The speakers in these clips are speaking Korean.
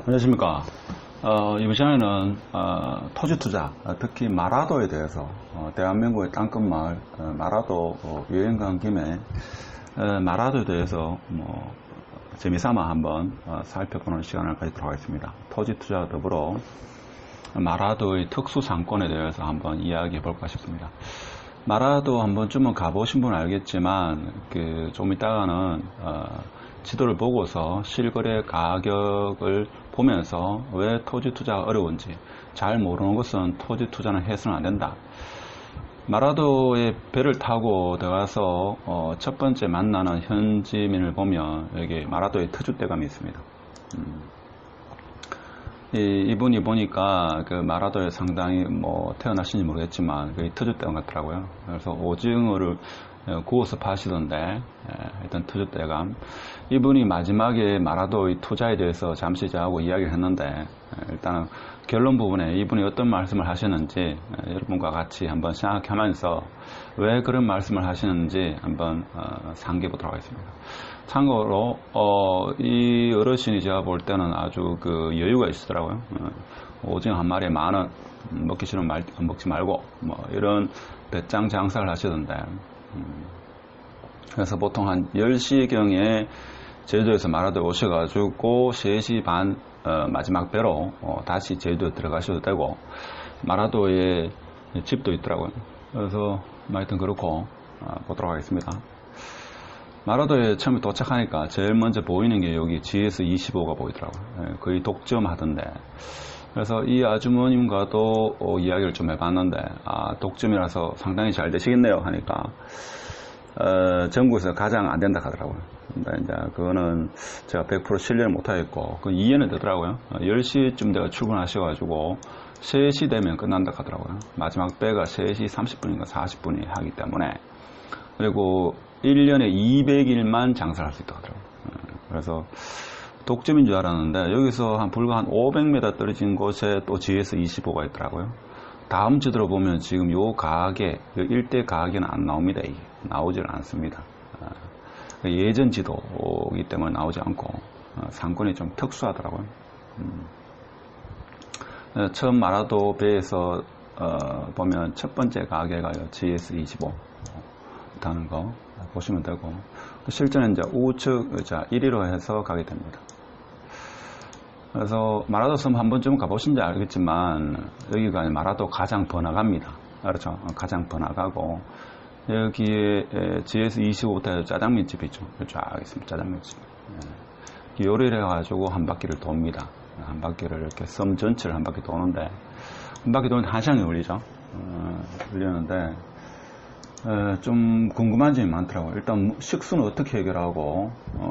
안녕하십니까. 이번 시간에는 토지 투자, 특히 마라도에 대해서 대한민국의 땅끝마을 마라도 여행 간 김에 마라도에 대해서 재미삼아 한번 살펴보는 시간을 가지도록 하겠습니다. 토지 투자와 더불어 마라도의 특수 상권에 대해서 한번 이야기해 볼까 싶습니다. 마라도 한 번쯤은 가보신 분은 알겠지만 좀 이따가는 지도를 보고서 실거래 가격을 보면서 왜 토지 투자가 어려운지 잘 모르는 것은 토지 투자는 해서는 안 된다. 마라도에 배를 타고 들어가서 첫 번째 만나는 현지민을 보면 여기 마라도에 터줏대감이 있습니다. 이분이 보니까 마라도에 상당히 태어나신지 모르겠지만 터줏대감 같더라고요. 그래서 오징어를 구워서 파시던데 일단 터줏대감. 이분이 마지막에 마라도의 투자에 대해서 잠시 저하고 이야기를 했는데 일단 결론 부분에 이분이 어떤 말씀을 하시는지 여러분과 같이 한번 생각하면서 왜 그런 말씀을 하시는지 한번 상기해 보도록 하겠습니다. 참고로 이 어르신이 제가 볼 때는 아주 여유가 있으더라고요. 오징어 한 마리에 10,000원, 먹기 싫으면 먹지 말고 이런 배짱 장사를 하시던데 그래서 보통 한 10시경에 제주도에서 마라도에 오셔가지고 3시 반 마지막 배로 다시 제주도에 들어가셔도 되고 마라도에 집도 있더라고요. 그래서 하여튼 그렇고 보도록 하겠습니다. 마라도에 처음에 도착하니까 제일 먼저 보이는 게 여기 GS25가 보이더라고요. 거의 독점하던데 그래서 이 아주머님과도 이야기를 좀 해봤는데 독점이라서 상당히 잘 되시겠네요 하니까 전국에서 가장 안 된다 하더라고요. 근데 이제 그거는 제가 100% 신뢰를 못 하겠고 그 이해는 되더라고요. 10시쯤 내가 출근하셔가지고 3시 되면 끝난다 하더라고요. 마지막 배가 3시 30분인가 40분이 하기 때문에 그리고 1년에 200일만 장사를 할 수 있다고 하더라고요. 그래서 독점인 줄 알았는데 여기서 불과 한 500m 떨어진 곳에 또 GS25가 있더라고요. 다음 지도로 보면 지금 요 가게, 일대 가게는 안 나옵니다. 이게 나오질 않습니다. 예전 지도이기 때문에 나오지 않고 상권이 좀 특수하더라고요. 처음 마라도 배에서 보면 첫 번째 가게가 GS25 타는 거 보시면 되고 실제는 이제 우측 1위로 해서 가게 됩니다. 그래서 마라도 섬 한 번쯤 가보신지 알겠지만 여기가 마라도 가장 번화가입니다. 그렇죠? 가장 번화가고 여기에 GS25부터 짜장면집이 있죠. 쫙 있습니다. 짜장면집. 요리를 해가지고 한 바퀴를 돕니다. 한 바퀴를 이렇게 섬 전체를 한 바퀴 도는데 한 바퀴 도는데 1시간이 걸리죠. 걸리는데 좀 궁금한 점이 많더라고요. 일단 식수는 어떻게 해결하고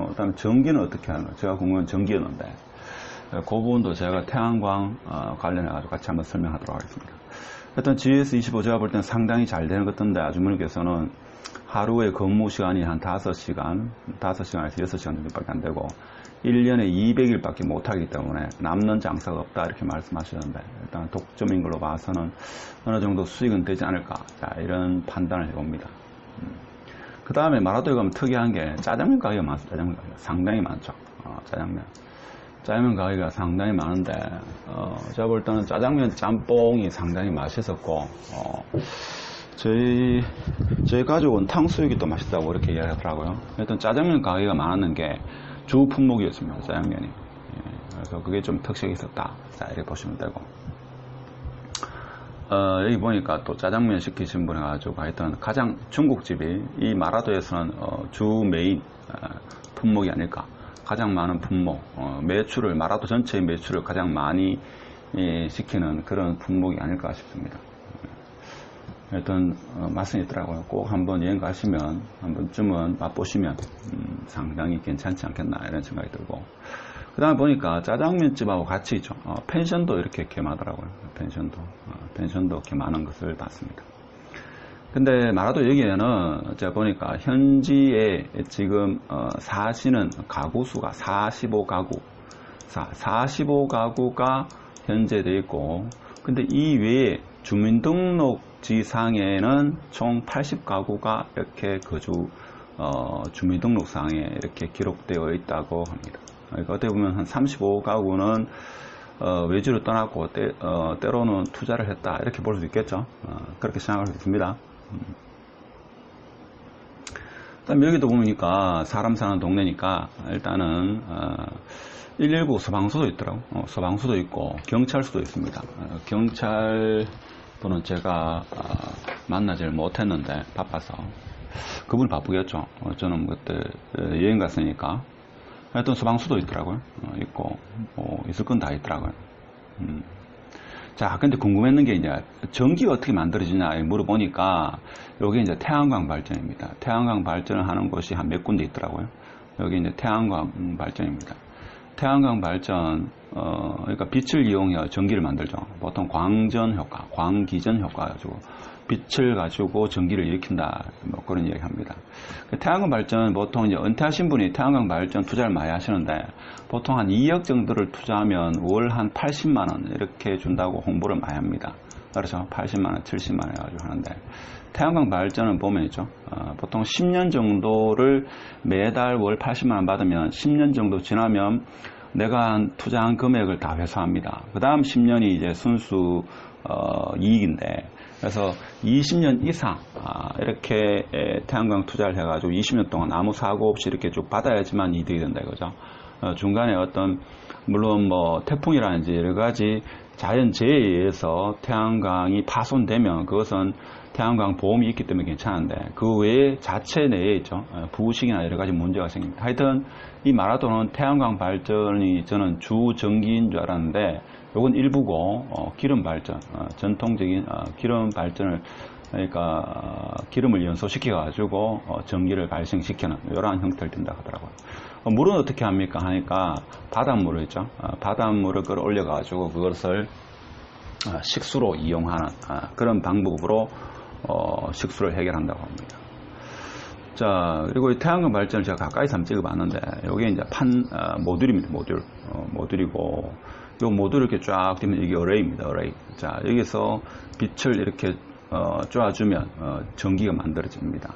그다음에 전기는 어떻게 하는 거예요. 제가 궁금한 전기였는데 그 부분도 제가 태양광 관련해가지고 같이 한번 설명하도록 하겠습니다. 일단 GS25 제가 볼 때는 상당히 잘 되는 것 같은데 아주머니께서는 하루에 근무 시간이 한 5시간에서 6시간 정도밖에 안 되고 1년에 200일밖에 못하기 때문에 남는 장사가 없다 이렇게 말씀하셨는데 일단 독점인 걸로 봐서는 어느 정도 수익은 되지 않을까 이런 판단을 해봅니다. 그 다음에 마라도에 가면 특이한 게 짜장면 가격이 많습니다. 짜장면 가격 상당히 많죠. 짜장면 가격이 상당히 많은데 제가 볼 때는 짜장면 짬뽕이 상당히 맛있었고 저희 가족은 탕수육이 또 맛있다고 이렇게 이야기하더라고요. 일단 짜장면 가격이 많았는 게 주 품목이었습니다. 짜장면이. 그래서 그게 좀 특색이 있었다. 자, 이렇게 보시면 되고 여기 보니까 또 짜장면 시키신 분 해가지고 하여튼 가장 중국집이 이 마라도에서는 주 메인 품목이 아닐까. 가장 많은 품목, 매출을 마라도 전체의 매출을 가장 많이 시키는 그런 품목이 아닐까 싶습니다. 하여튼 맛은 있더라고요. 꼭 한번 여행 가시면 한 번쯤은 맛보시면 상당히 괜찮지 않겠나 이런 생각이 들고 그 다음에 보니까 짜장면집하고 같이 있죠. 펜션도 이렇게 개마더라고요. 펜션도 개마는 것을 봤습니다. 근데 마라도 여기에는 제가 보니까 현지에 지금 사시는 가구 수가 45가구가 현재 되어 있고 근데 이 외에 주민등록지상에는 총 80가구가 이렇게 거주 주민등록상에 이렇게 기록되어 있다고 합니다. 그러니까 어떻게 보면 한 35가구는 외주를 떠났고 때로는 투자를 했다 이렇게 볼 수 있겠죠. 그렇게 생각할 수 있습니다. 그다음에 여기도 보니까 사람 사는 동네니까 일단은 119 소방서도 있더라고. 소방서도 있고 경찰서도 있습니다. 경찰 분은 제가 만나질 못했는데 바빠서. 그분이 바쁘겠죠. 저는 그때 여행 갔으니까. 하여튼 소방서도 있더라고요. 있고 있을 건 다 있더라고요. 자, 근데 궁금했는 게 이제 전기가 어떻게 만들어지냐 물어보니까 여기 이제 태양광 발전입니다. 태양광 발전을 하는 곳이 한 몇 군데 있더라고요. 여기 이제 태양광 발전입니다. 태양광 발전, 그러니까 빛을 이용해 전기를 만들죠. 보통 광전 효과, 광기전 효과 가지고 빛을 가지고 전기를 일으킨다. 뭐 그런 이야기 합니다. 태양광 발전 보통 이제 은퇴하신 분이 태양광 발전 투자를 많이 하시는데 보통 한 2억 정도를 투자하면 월 한 80만원 이렇게 준다고 홍보를 많이 합니다. 그렇죠. 80만원, 70만원 해가지고 하는데 태양광 발전은 보면 있죠. 보통 10년 정도를 매달 월 80만원 받으면 10년 정도 지나면 내가 투자한 금액을 다 회수합니다. 그 다음 10년이 이제 순수 이익인데 그래서 20년 이상 이렇게 태양광 투자를 해가지고 20년 동안 아무 사고 없이 이렇게 쭉 받아야지만 이득이 된다 이거죠. 중간에 어떤 물론 뭐 태풍이라든지 여러 가지 자연재해에 의해서 태양광이 파손되면 그것은 태양광 보험이 있기 때문에 괜찮은데 그 외에 자체 내에 있죠. 부식이나 여러 가지 문제가 생깁니다. 하여튼 이 마라톤은 태양광 발전이 저는 주 전기인 줄 알았는데 요건 일부고 기름 발전, 전통적인 기름 발전을 그러니까 기름을 연소시켜 가지고 전기를 발생시키는 이러한 형태를 띈다 하더라고요. 물은 어떻게 합니까 하니까 바닷물을 있죠. 바닷물을 끌어올려 가지고 그것을 식수로 이용하는 그런 방법으로 식수를 해결한다고 합니다. 자, 그리고 이 태양광 발전을 제가 가까이서 한번 찍어봤는데, 여기 이제 모듈입니다, 모듈. 모듈이고, 요 모듈을 이렇게 쫙 띄면 이게 어레이입니다, 어레이. 자, 여기서 빛을 이렇게 쪼아주면 전기가 만들어집니다.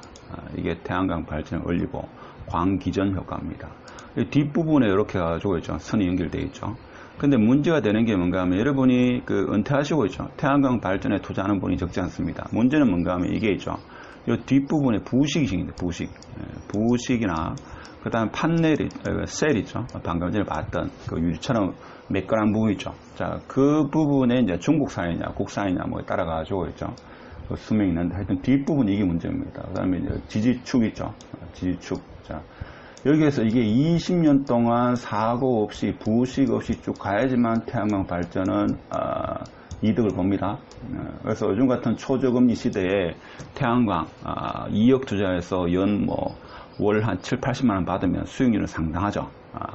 이게 태양광 발전을 올리고, 광기전 효과입니다. 이 뒷부분에 이렇게 가지고 있죠. 선이 연결되어 있죠. 근데 문제가 되는 게 뭔가 하면 여러분이 은퇴하시고 있죠. 태양광 발전에 투자하는 분이 적지 않습니다. 문제는 뭔가 하면 이게 있죠. 이 뒷부분에 부식이 생깁니다. 부식이나 그 다음에 판넬, 셀 있죠. 방금 전에 봤던 그 유리처럼 매끈한 부분 있죠. 자, 그 부분에 이제 중국산이냐 국산이냐 뭐에 따라 가지고 있죠. 그 수명이 있는데 하여튼 뒷부분이 이게 문제입니다. 그 다음에 이제 지지축 있죠. 지지축. 자, 여기에서 이게 20년 동안 사고 없이 부식 없이 쭉 가야지만 태양광 발전은 이득을 봅니다. 그래서 요즘 같은 초저금리 시대에 태양광 2억 투자해서 연 월 한 7, 80만 원 받으면 수익률은 상당하죠.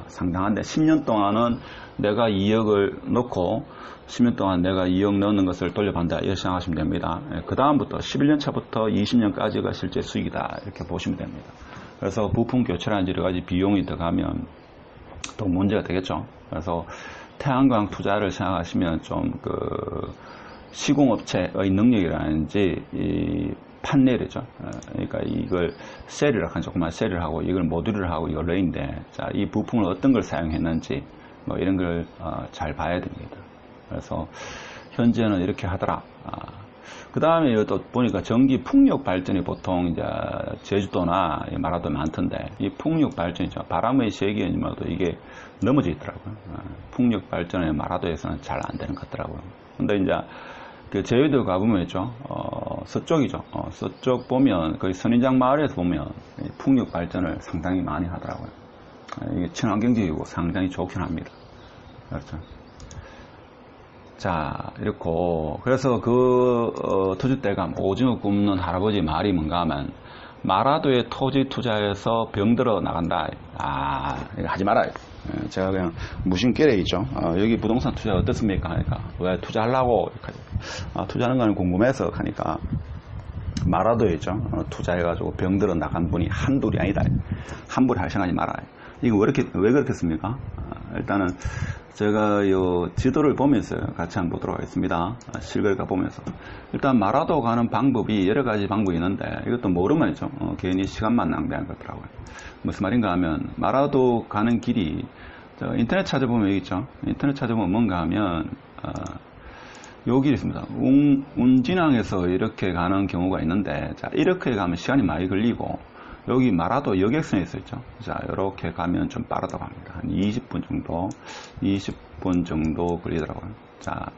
상당한데 10년 동안은 내가 2억을 넣고 10년 동안 내가 2억 넣는 것을 돌려받는다 이렇게 생각하시면 됩니다. 그 다음부터 11년 차부터 20년까지가 실제 수익이다 이렇게 보시면 됩니다. 그래서 부품 교체라든지 여러 가지 비용이 들어가면 또 문제가 되겠죠. 그래서 태양광 투자를 생각하시면 좀 시공업체의 능력이라든지 이 판넬이죠. 그러니까 이걸 셀이라고 하죠. 조그만 셀을 하고 이걸 모듈을 하고 이걸 레인데 자, 이 부품을 어떤 걸 사용했는지 뭐 이런 걸 잘 봐야 됩니다. 그래서 현재는 이렇게 하더라. 그 다음에 또 보니까 전기 풍력 발전이 보통 이제 제주도나 마라도 많던데 이 풍력 발전이죠. 바람의 세기에도 이게 넘어져 있더라고요. 풍력 발전에 마라도에서는 잘 안 되는 것 같더라고요. 근데 이제 제주도 가보면 있죠. 서쪽이죠. 서쪽 보면 거의 선인장 마을에서 보면 풍력 발전을 상당히 많이 하더라고요. 이게 친환경적이고 상당히 좋긴 합니다. 그렇죠. 자, 이렇고 그래서 토지대감 오징어 굽는 할아버지 말이 뭔가 하면 마라도에 토지 투자해서 병들어 나간다. 이거 하지 말아요. 제가 그냥 무심결에 있죠. 여기 부동산 투자 어떻습니까 하니까 왜 투자하려고 투자하는 거는 궁금해서 하니까 마라도에 있죠. 투자해가지고 병들어 나간 분이 한둘이 아니다. 함부로 할 생각하지 말아요. 이거 왜 그렇겠습니까? 일단은 제가 요 지도를 보면서 같이 한번 보도록 하겠습니다. 실걸 가보면서. 일단 마라도 가는 방법이 여러 가지 방법이 있는데 이것도 모르면 있죠. 괜히 시간만 낭비하는 거더라고요. 무슨 말인가 하면 마라도 가는 길이 인터넷 찾아보면 여기 있죠. 인터넷 찾아보면 뭔가 하면 요 길이 있습니다. 운진항에서 이렇게 가는 경우가 있는데, 자, 이렇게 가면 시간이 많이 걸리고, 여기 마라도 여객선에 있었죠. 자, 이렇게 가면 좀 빠르다고 합니다. 한 20분 정도 걸리더라고요. 자,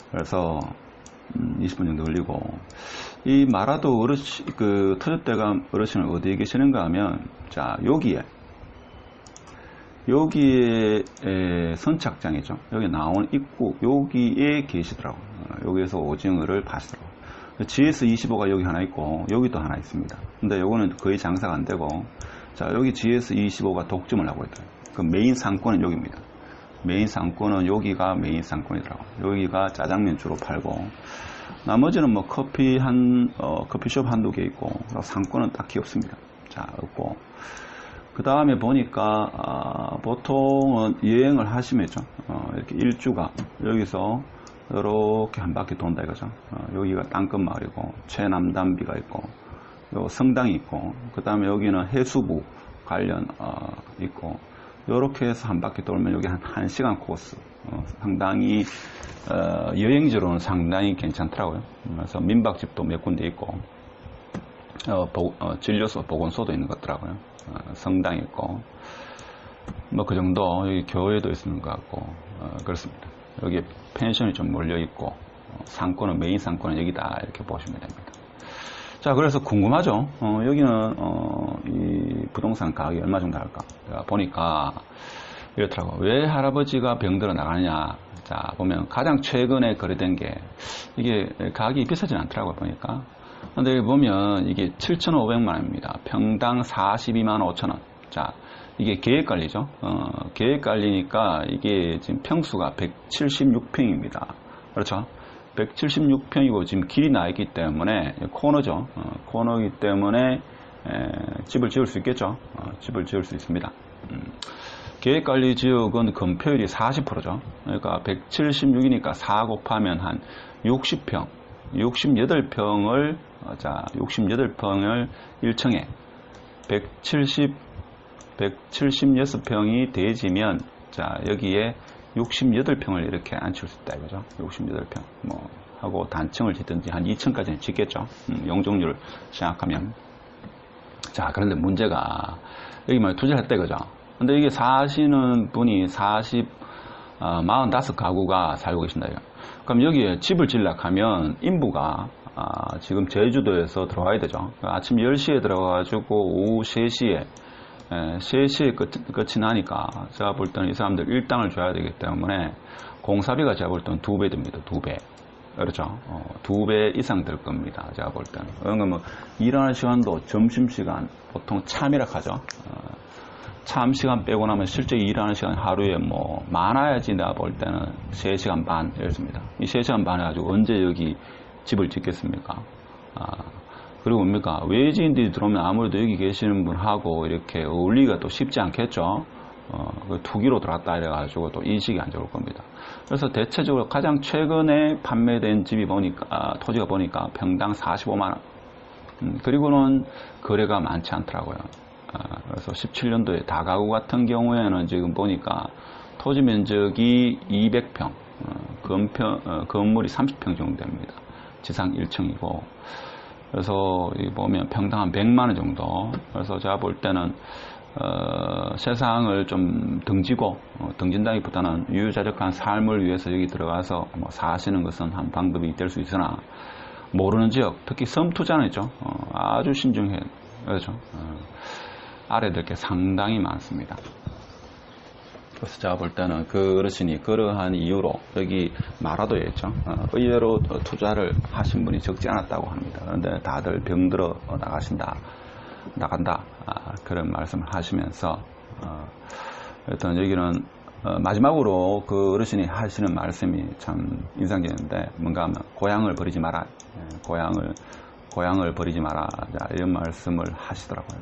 그래서, 20분 정도 걸리고, 이 마라도 터줏대감 어르신은 어디에 계시는가 하면, 자, 여기에 선착장이죠. 여기 나온 입구, 여기에 계시더라고요. 여기에서 오징어를 파시더라고요. GS25가 여기 하나 있고, 여기도 하나 있습니다. 근데 요거는 거의 장사가 안 되고, 자, 여기 GS25가 독점을 하고 있더라고요. 그 메인 상권은 여기입니다. 메인 상권은 여기가 메인 상권이더라고요. 여기가 짜장면 주로 팔고, 나머지는 뭐 커피숍 한두 개 있고, 상권은 딱히 없습니다. 자, 없고. 그 다음에 보니까 보통은 여행을 하시면죠, 이렇게 일주가 여기서 이렇게 한 바퀴 돈다 이거죠. 여기가 땅끝마을이고 최남단비가 있고 요 성당이 있고, 그 다음에 여기는 해수부 관련 있고, 요렇게 해서 한 바퀴 돌면 여기 한 1시간 코스, 상당히 여행지로는 상당히 괜찮더라고요. 그래서 민박집도 몇 군데 있고, 진료소, 보건소도 있는 것 같더라고요. 성당 있고, 뭐 그 정도. 여기 교회도 있는 것 같고, 그렇습니다. 여기 펜션이 좀 몰려 있고, 상권은, 메인 상권은 여기다, 이렇게 보시면 됩니다. 자, 그래서 궁금하죠? 여기는 이 부동산 가격이 얼마 정도 할까? 제가 보니까 이렇더라고. 왜 할아버지가 병들어 나가느냐? 자, 보면 가장 최근에 거래된 게 이게 가격이 비싸진 않더라고요, 보니까. 근데 여기 보면 이게 7,500만 원입니다. 평당 42만 5천 원. 자, 이게 계획관리죠. 계획관리니까 이게 지금 평수가 176평입니다. 그렇죠? 176평이고 지금 길이 나 있기 때문에 코너죠. 코너이기 때문에 집을 지을 수 있겠죠. 집을 지을 수 있습니다. 계획관리 지역은 건폐율이 40%죠. 그러니까 176이니까 4 곱하면 한 60평, 68평을 1층에 176평이 되지면, 자, 여기에 68평을 이렇게 앉힐 수 있다 이거죠. 68평 뭐 하고 단층을 짓든지 한 2층까지는 짓겠죠. 용적률을 생각하면. 자, 그런데 문제가 여기 뭐 투자를 했다 이거죠. 근데 이게 사시는 분이 45가구가 살고 계신다 이거. 그럼 여기에 집을 지으려고 하면 인부가 지금 제주도에서 들어와야 되죠. 아침 10시에 들어가가지고 오후 3시에 끝이 나니까 제가 볼 때는 이 사람들 일당을 줘야 되기 때문에 공사비가 제가 볼 때는 2배 듭니다. 2배. 그렇죠. 2배 이상 들 겁니다. 제가 볼 때는. 그러니까 뭐 일하는 시간도 점심시간 보통 참이라 하죠. 참 시간 빼고 나면 실제 일하는 시간 하루에 뭐 많아야지 내가 볼 때는 3시간 반 이렇습니다. 이 3시간 반 해가지고 언제 여기 집을 짓겠습니까? 그리고 뭡니까? 외지인들이 들어오면 아무래도 여기 계시는 분하고 이렇게 어울리기가 또 쉽지 않겠죠? 투기로 들어왔다 이래가지고 또 인식이 안 좋을 겁니다. 그래서 대체적으로 가장 최근에 판매된 집이 보니까, 토지가 보니까 평당 45만원. 그리고는 거래가 많지 않더라고요. 그래서 17년도에 다가구 같은 경우에는 지금 보니까 토지 면적이 200평, 건물이 30평 정도 됩니다. 지상 1층이고, 그래서 보면 평당 한 100만원 정도. 그래서 제가 볼 때는 세상을 좀 등진다기보다는 유유자적한 삶을 위해서 여기 들어가서 뭐 사시는 것은 한 방법이 될 수 있으나, 모르는 지역, 특히 섬 투자는 있죠. 아주 신중해야 그렇죠. 아래들 게 상당히 많습니다. 그래서 제가 볼 때는 그 어르신이 그러한 이유로 여기 마라도에 있죠. 의외로 투자를 하신 분이 적지 않았다고 합니다. 그런데 다들 병들어 나간다. 그런 말씀을 하시면서, 일단 여기는 마지막으로 그 어르신이 하시는 말씀이 참 인상적인데, 뭔가 하면 고향을 버리지 마라. 고향을 버리지 마라. 이런 말씀을 하시더라고요.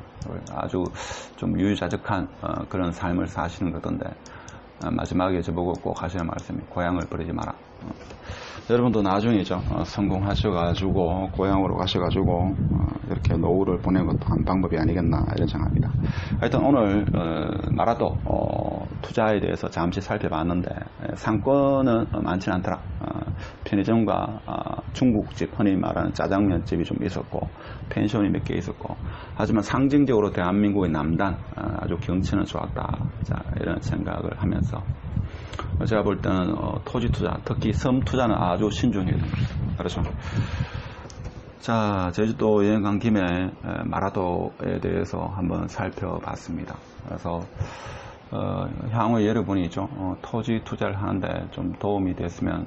아주 좀 유유자적한 그런 삶을 사시는 거던데, 마지막에 저보고 꼭 하시는 말씀이 고향을 버리지 마라. 여러분도 나중이죠. 성공하셔가지고 고향으로 가셔가지고 이렇게 노후를 보내는 것도 한 방법이 아니겠나 이런 생각합니다. 하여튼 오늘 마라도 투자에 대해서 잠시 살펴봤는데 상권은 많지는 않더라. 편의점과 중국집 흔히 말하는 짜장면집이 좀 있었고 펜션이 몇 개 있었고, 하지만 상징적으로 대한민국의 남단 아주 경치는 좋았다. 자, 이런 생각을 하면서 제가 볼 때는 토지 투자, 특히 섬 투자는 아주 신중해야 됩니다. 그렇죠. 자, 제주도 여행 간 김에 마라도에 대해서 한번 살펴봤습니다. 그래서 향후 여러분이 토지 투자를 하는데 좀 도움이 됐으면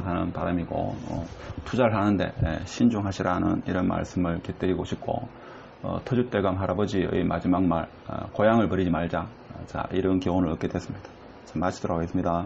하는 바람이고, 투자를 하는데 신중하시라는 이런 말씀을 곁들이고 싶고, 터줏대감 할아버지의 마지막 말, 고향을 버리지 말자. 자, 이런 교훈을 얻게 됐습니다. 자, 마치도록 하겠습니다.